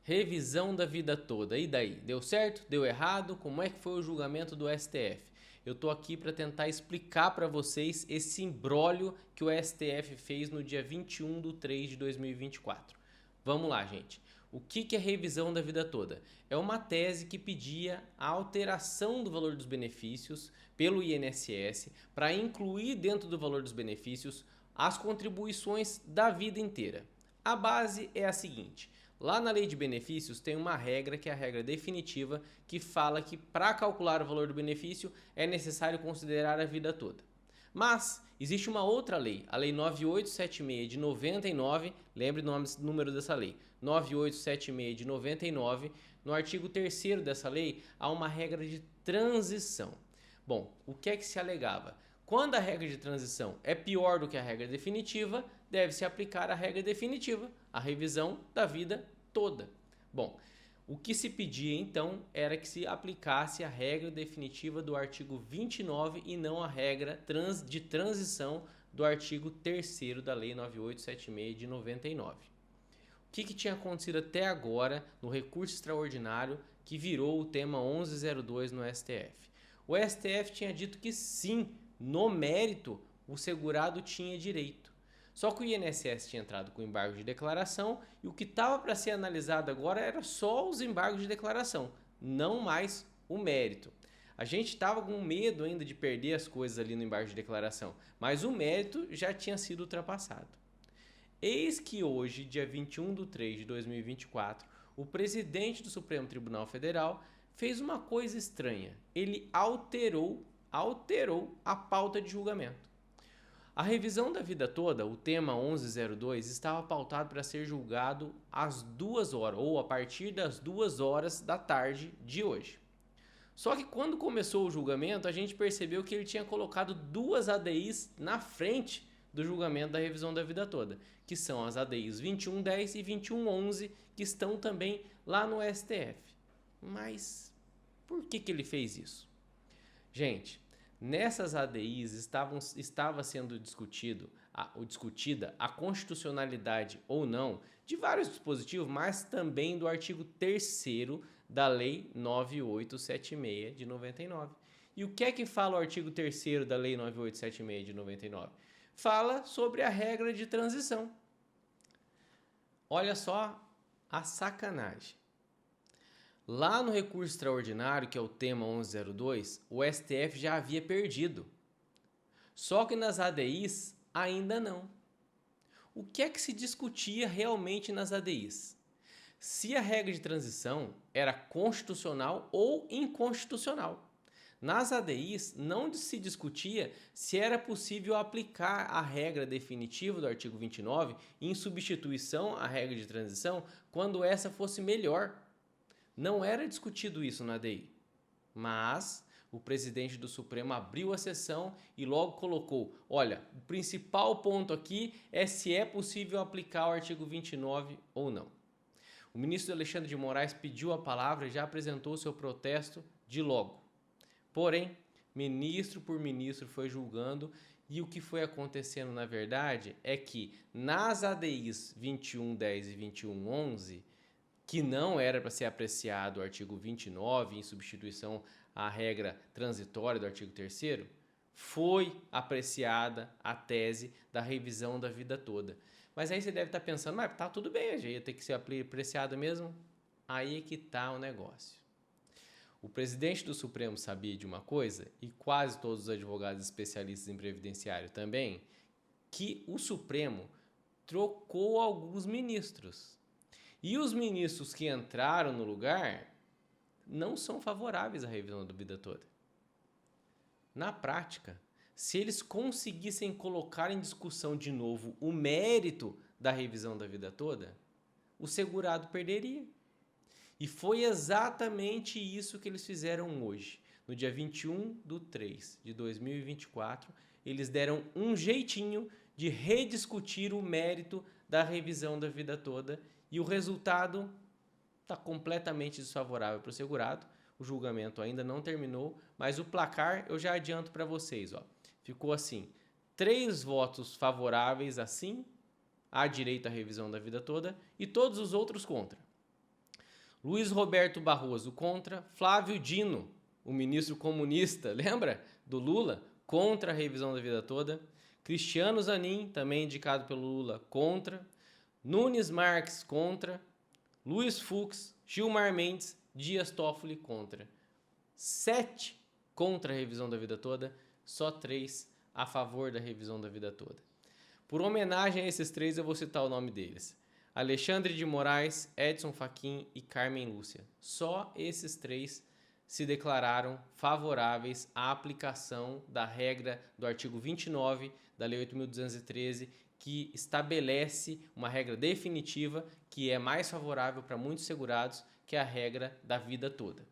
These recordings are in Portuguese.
Revisão da vida toda. E daí? Deu certo? Deu errado? Como é que foi o julgamento do STF? Eu tô aqui para tentar explicar para vocês esse imbróglio que o STF fez no dia 21 de 3 de 2024. Vamos lá, gente. O que é revisão da vida toda? É uma tese que pedia a alteração do valor dos benefícios pelo INSS para incluir dentro do valor dos benefícios as contribuições da vida inteira. A base é a seguinte: lá na lei de benefícios tem uma regra que é a regra definitiva que fala que para calcular o valor do benefício é necessário considerar a vida toda. Mas existe uma outra lei, a lei 9876 de 99, lembre o número dessa lei, 9876 de 99, no artigo 3º dessa lei há uma regra de transição. Bom, o que é que se alegava? Quando a regra de transição é pior do que a regra definitiva, deve-se aplicar a regra definitiva, a revisão da vida toda. Bom, o que se pedia então era que se aplicasse a regra definitiva do artigo 29 e não a regra de transição do artigo 3º da Lei 9876 de 99. O que tinha acontecido até agora no recurso extraordinário que virou o tema 1102 no STF? O STF tinha dito que sim, no mérito, o segurado tinha direito. Só que o INSS tinha entrado com embargo de declaração e o que estava para ser analisado agora era só os embargos de declaração, não mais o mérito. A gente estava com medo ainda de perder as coisas ali no embargo de declaração, mas o mérito já tinha sido ultrapassado. Eis que hoje, dia 21 de 3 de 2024, o presidente do Supremo Tribunal Federal fez uma coisa estranha. Ele alterou a pauta de julgamento. A revisão da vida toda, o tema 1102, estava pautado para ser julgado às 2 horas, ou a partir das 2 horas da tarde de hoje. Só que quando começou o julgamento, a gente percebeu que ele tinha colocado duas ADIs na frente do julgamento da revisão da vida toda, que são as ADIs 2110 e 2111, que estão também lá no STF. Mas por que ele fez isso? Gente, nessas ADIs estava sendo discutida a constitucionalidade ou não de vários dispositivos, mas também do artigo 3º da Lei 9876 de 99. E o que é que fala o artigo 3º da Lei 9876 de 99? Fala sobre a regra de transição. Olha só a sacanagem. Lá no recurso extraordinário, que é o tema 1102, o STF já havia perdido. Só que nas ADIs ainda não. O que é que se discutia realmente nas ADIs? Se a regra de transição era constitucional ou inconstitucional. Nas ADIs não se discutia se era possível aplicar a regra definitiva do artigo 29 em substituição à regra de transição quando essa fosse melhor. Não era discutido isso na ADI, mas o presidente do Supremo abriu a sessão e logo colocou: olha, o principal ponto aqui é se é possível aplicar o artigo 29 ou não. O ministro Alexandre de Moraes pediu a palavra e já apresentou seu protesto de logo. Porém, ministro por ministro foi julgando e o que foi acontecendo na verdade é que nas ADIs 2110 e 2111, que não era para ser apreciado o artigo 29 em substituição à regra transitória do artigo 3º, foi apreciada a tese da revisão da vida toda. Mas aí você deve estar pensando, mas tá tudo bem, já ia ter que ser apreciado mesmo. Aí é que tá o negócio. O presidente do Supremo sabia de uma coisa, e quase todos os advogados especialistas em previdenciário também, que o Supremo trocou alguns ministros. E os ministros que entraram no lugar não são favoráveis à revisão da vida toda. Na prática, se eles conseguissem colocar em discussão de novo o mérito da revisão da vida toda, o segurado perderia. E foi exatamente isso que eles fizeram hoje. No dia 21 de 3 de 2024, eles deram um jeitinho de rediscutir o mérito da revisão da vida toda e o resultado está completamente desfavorável para o segurado. O julgamento ainda não terminou, mas o placar eu já adianto para vocês. Ficou assim: 3 votos favoráveis assim, à direito à revisão da vida toda, e todos os outros contra. Luiz Roberto Barroso contra. Flávio Dino, o ministro comunista, lembra? Do Lula, contra a revisão da vida toda. Cristiano Zanin, também indicado pelo Lula, contra. Nunes Marques, contra. Luiz Fux, Gilmar Mendes, Dias Toffoli, contra. 7 contra a revisão da vida toda, só 3 a favor da revisão da vida toda. Por homenagem a esses 3, eu vou citar o nome deles. Alexandre de Moraes, Edson Fachin e Carmen Lúcia. Só esses 3 se declararam favoráveis à aplicação da regra do artigo 29 da Lei 8.213, que estabelece uma regra definitiva que é mais favorável para muitos segurados, que é a regra da vida toda.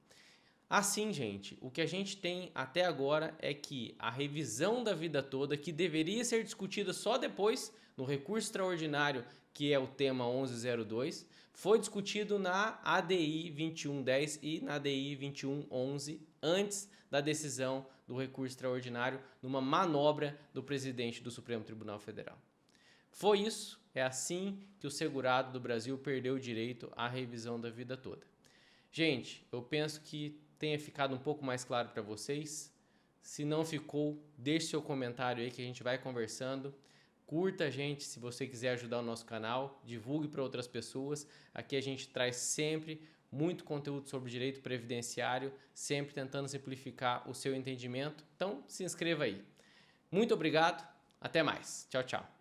Assim, gente, o que a gente tem até agora é que a revisão da vida toda, que deveria ser discutida só depois, no recurso extraordinário, que é o tema 1102, foi discutido na ADI 2110 e na ADI 2111, antes da decisão do recurso extraordinário, numa manobra do presidente do Supremo Tribunal Federal. Foi isso, é assim que o segurado do Brasil perdeu o direito à revisão da vida toda. Gente, eu penso que tenha ficado um pouco mais claro para vocês. Se não ficou, deixe seu comentário aí que a gente vai conversando. Curta a gente se você quiser ajudar o nosso canal, divulgue para outras pessoas. Aqui a gente traz sempre muito conteúdo sobre direito previdenciário, sempre tentando simplificar o seu entendimento. Então, se inscreva aí. Muito obrigado, até mais. Tchau, tchau.